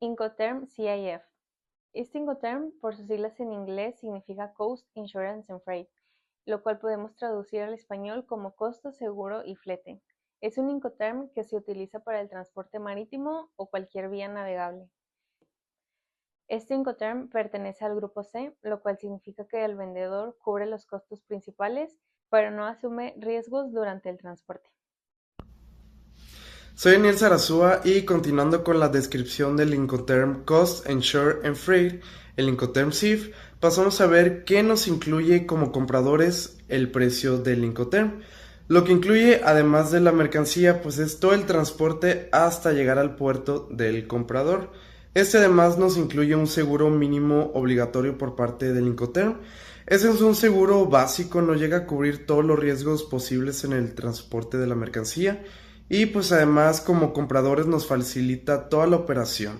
Incoterm CIF. Este Incoterm, por sus siglas en inglés, significa Cost, Insurance and Freight, lo cual podemos traducir al español como costo, seguro y flete. Es un Incoterm que se utiliza para el transporte marítimo o cualquier vía navegable. Este Incoterm pertenece al grupo C, lo cual significa que el vendedor cubre los costos principales, pero no asume riesgos durante el transporte. Soy Daniel Sarasúa y continuando con la descripción del Incoterm Cost, Insure and Freight, el Incoterm CIF, pasamos a ver qué nos incluye como compradores el precio del Incoterm. Lo que incluye, además de la mercancía, pues es todo el transporte hasta llegar al puerto del comprador. Este además nos incluye un seguro mínimo obligatorio por parte del Incoterm. Ese es un seguro básico, no llega a cubrir todos los riesgos posibles en el transporte de la mercancía y pues además como compradores nos facilita toda la operación.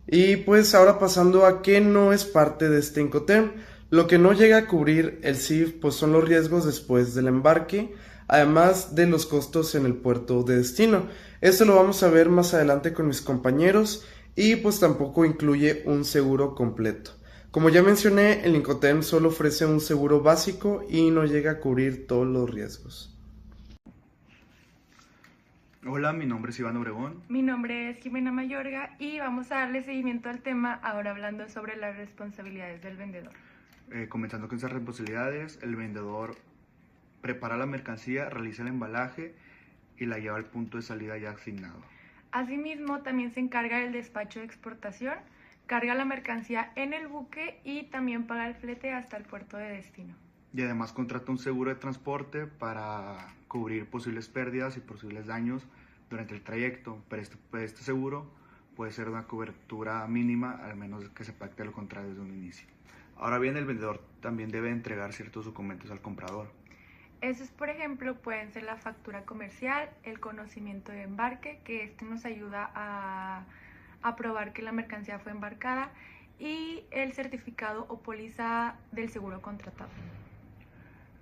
Y pues ahora pasando a qué no es parte de este Incoterm, lo que no llega a cubrir el CIF pues son los riesgos después del embarque, además de los costos en el puerto de destino. Esto lo vamos a ver más adelante con mis compañeros y pues tampoco incluye un seguro completo. Como ya mencioné, el Incoterm solo ofrece un seguro básico y no llega a cubrir todos los riesgos. Hola, mi nombre es Iván Obregón. Mi nombre es Jimena Mayorga y vamos a darle seguimiento al tema ahora hablando sobre las responsabilidades del vendedor. Comenzando con esas responsabilidades, el vendedor prepara la mercancía, realiza el embalaje y la lleva al punto de salida ya asignado. Asimismo, también se encarga del despacho de exportación, carga la mercancía en el buque y también paga el flete hasta el puerto de destino. Y además contrata un seguro de transporte para cubrir posibles pérdidas y posibles daños durante el trayecto, pero este seguro puede ser una cobertura mínima, al menos que se pacte lo contrario desde un inicio. Ahora bien, el vendedor también debe entregar ciertos documentos al comprador. Esos, por ejemplo, pueden ser la factura comercial, el conocimiento de embarque, que este nos ayuda a probar que la mercancía fue embarcada, y el certificado o póliza del seguro contratado.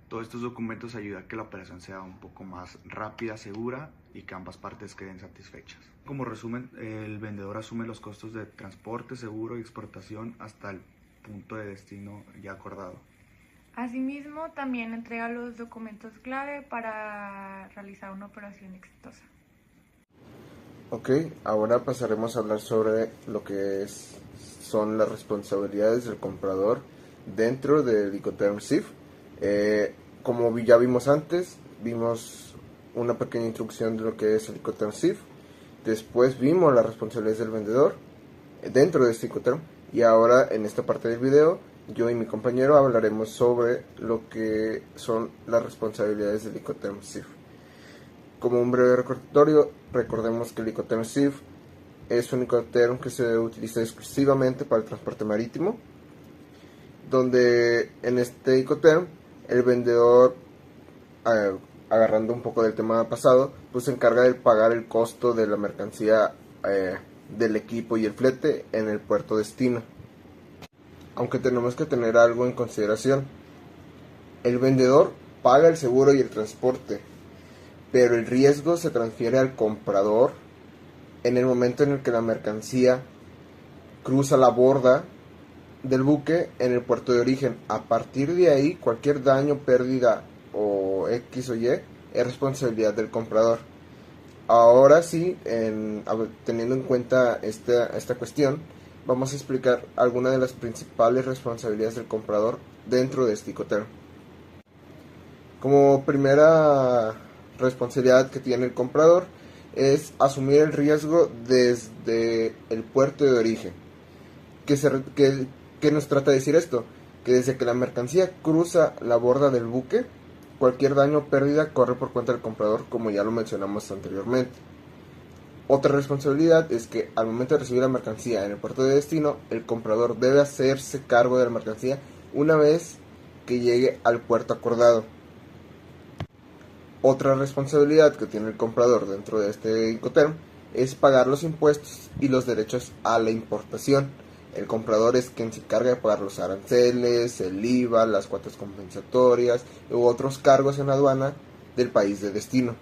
Todos estos documentos ayudan a que la operación sea un poco más rápida, segura y que ambas partes queden satisfechas. Como resumen, el vendedor asume los costos de transporte, seguro y exportación hasta el punto de destino ya acordado. Asimismo, también entrega los documentos clave para realizar una operación exitosa. Ok, ahora pasaremos a hablar sobre lo que son las responsabilidades del comprador dentro del Incoterm CIF. Como ya vimos antes, vimos una pequeña introducción de lo que es el Incoterm CIF. Después vimos las responsabilidades del vendedor dentro de este Incoterm. Y ahora en esta parte del video, yo y mi compañero hablaremos sobre lo que son las responsabilidades del Incoterm CIF. Como un breve recordatorio, recordemos que el Incoterm CIF es un Incoterm que se utiliza exclusivamente para el transporte marítimo, donde en este Incoterm el vendedor, agarrando un poco del tema pasado, pues se encarga de pagar el costo de la mercancía, del equipo y el flete en el puerto destino. Aunque tenemos que tener algo en consideración, el vendedor paga el seguro y el transporte, pero el riesgo se transfiere al comprador en el momento en el que la mercancía cruza la borda del buque en el puerto de origen. A partir de ahí, cualquier daño, pérdida o X o Y es responsabilidad del comprador. Ahora sí, teniendo en cuenta esta cuestión, vamos a explicar algunas de las principales responsabilidades del comprador dentro de este Incoterm. Como primera responsabilidad que tiene el comprador es asumir el riesgo desde el puerto de origen. ¿Qué nos trata de decir esto? Que desde que la mercancía cruza la borda del buque, cualquier daño o pérdida corre por cuenta del comprador, como ya lo mencionamos anteriormente. Otra responsabilidad es que al momento de recibir la mercancía en el puerto de destino, el comprador debe hacerse cargo de la mercancía una vez que llegue al puerto acordado. Otra responsabilidad que tiene el comprador dentro de este Incoterm es pagar los impuestos y los derechos a la importación. El comprador es quien se encarga de pagar los aranceles, el IVA, las cuotas compensatorias u otros cargos en la aduana del país de destino.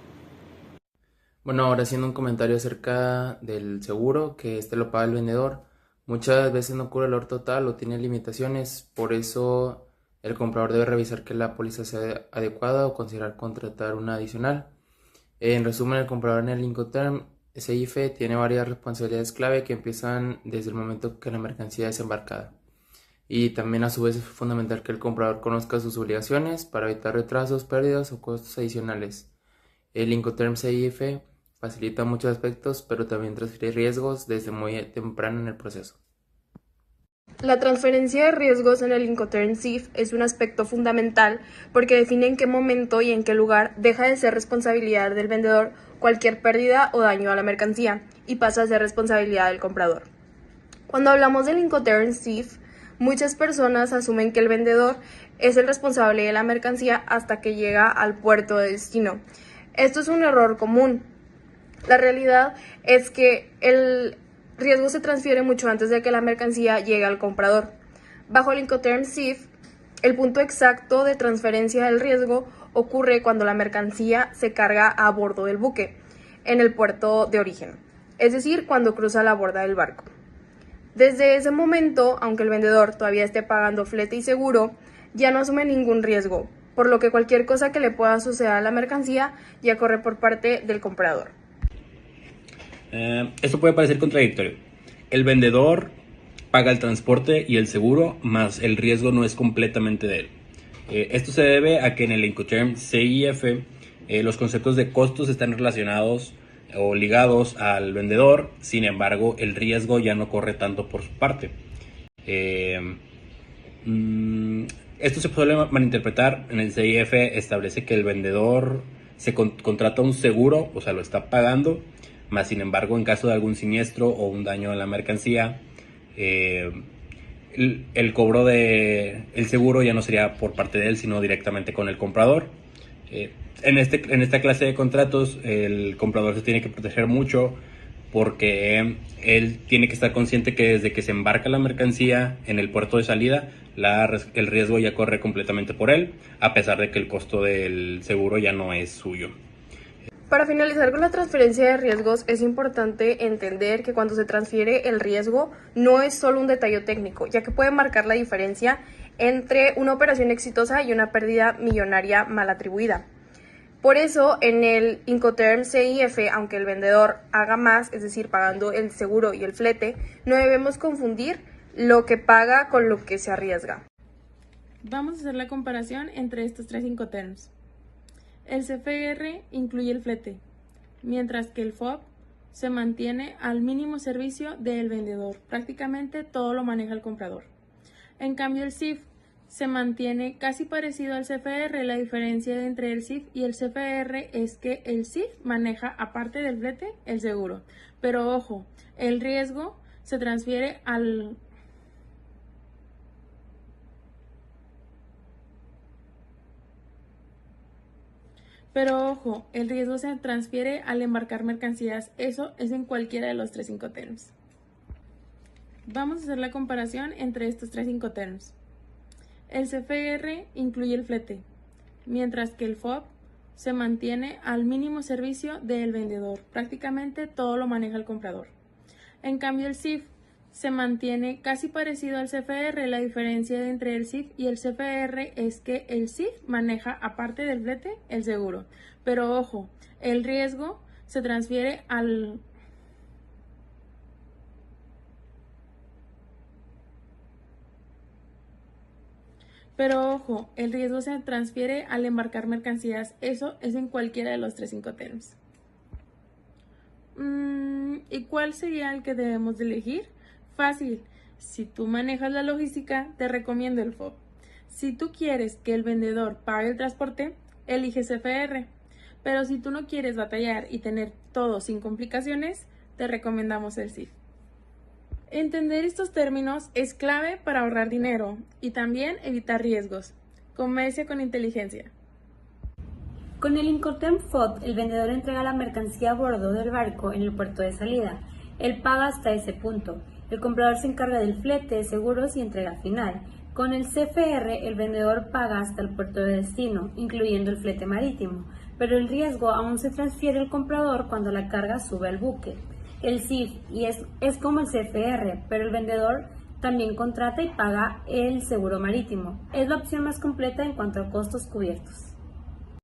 Bueno, ahora haciendo un comentario acerca del seguro, que este lo paga el vendedor. Muchas veces no cubre el valor total o tiene limitaciones, por eso el comprador debe revisar que la póliza sea adecuada o considerar contratar una adicional. En resumen, el comprador en el Incoterm CIF tiene varias responsabilidades clave que empiezan desde el momento que la mercancía es embarcada. Y también a su vez es fundamental que el comprador conozca sus obligaciones para evitar retrasos, pérdidas o costos adicionales. El Incoterm CIF facilita muchos aspectos, pero también transfiere riesgos desde muy temprano en el proceso. La transferencia de riesgos en el Incoterm CIF es un aspecto fundamental porque define en qué momento y en qué lugar deja de ser responsabilidad del vendedor cualquier pérdida o daño a la mercancía y pasa a ser responsabilidad del comprador. Cuando hablamos del Incoterm CIF, muchas personas asumen que el vendedor es el responsable de la mercancía hasta que llega al puerto de destino. Esto es un error común. La realidad es que el riesgo se transfiere mucho antes de que la mercancía llegue al comprador. Bajo el Incoterm CIF, el punto exacto de transferencia del riesgo ocurre cuando la mercancía se carga a bordo del buque, en el puerto de origen, es decir, cuando cruza la borda del barco. Desde ese momento, aunque el vendedor todavía esté pagando flete y seguro, ya no asume ningún riesgo, por lo que cualquier cosa que le pueda suceder a la mercancía ya corre por parte del comprador. Esto puede parecer contradictorio. El vendedor paga el transporte y el seguro, más el riesgo no es completamente de él. Esto se debe a que en el Incoterm CIF los conceptos de costos están relacionados o ligados al vendedor, sin embargo el riesgo ya no corre tanto por su parte. Esto se suele malinterpretar. En el CIF establece que el vendedor se contrata un seguro, o sea, lo está pagando, más sin embargo en caso de algún siniestro o un daño en la mercancía, el cobro del seguro ya no sería por parte de él, sino directamente con el comprador. En esta clase de contratos el comprador se tiene que proteger mucho porque él tiene que estar consciente que desde que se embarca la mercancía en el puerto de salida, el riesgo ya corre completamente por él, a pesar de que el costo del seguro ya no es suyo. Para finalizar con la transferencia de riesgos, es importante entender que cuando se transfiere el riesgo no es solo un detalle técnico, ya que puede marcar la diferencia entre una operación exitosa y una pérdida millonaria mal atribuida. Por eso, en el Incoterm CIF, aunque el vendedor haga más, es decir, pagando el seguro y el flete, no debemos confundir lo que paga con lo que se arriesga. Vamos a hacer la comparación entre estos tres Incoterms. El CFR incluye el flete, mientras que el FOB se mantiene al mínimo servicio del vendedor. Prácticamente todo lo maneja el comprador. En cambio, el CIF se mantiene casi parecido al CFR. La diferencia entre el CIF y el CFR es que el CIF maneja, aparte del flete, el seguro. Pero ojo, el riesgo se transfiere al embarcar mercancías. Eso es en cualquiera de los tres Incoterms. Vamos a hacer la comparación entre estos tres Incoterms. El CFR incluye el flete, mientras que el FOB se mantiene al mínimo servicio del vendedor. Prácticamente todo lo maneja el comprador. En cambio, el CIF se mantiene casi parecido al CFR. La diferencia entre el CIF y el CFR es que el CIF maneja, aparte del flete, el seguro. Pero ojo, el riesgo se transfiere al embarcar mercancías. Eso es en cualquiera de los tres Incoterms. ¿Y cuál sería el que debemos de elegir? Fácil. Si tú manejas la logística, te recomiendo el FOB. Si tú quieres que el vendedor pague el transporte, elige CFR. Pero si tú no quieres batallar y tener todo sin complicaciones, te recomendamos el CIF. Entender estos términos es clave para ahorrar dinero y también evitar riesgos. Comercia con inteligencia. Con el Incoterm FOB, el vendedor entrega la mercancía a bordo del barco en el puerto de salida. Él paga hasta ese punto. El comprador se encarga del flete, seguros y entrega final. Con el CFR, el vendedor paga hasta el puerto de destino, incluyendo el flete marítimo. pero el riesgo aún se transfiere al comprador cuando la carga sube al buque. El CIF es como el CFR, pero el vendedor también contrata y paga el seguro marítimo. Es la opción más completa en cuanto a costos cubiertos.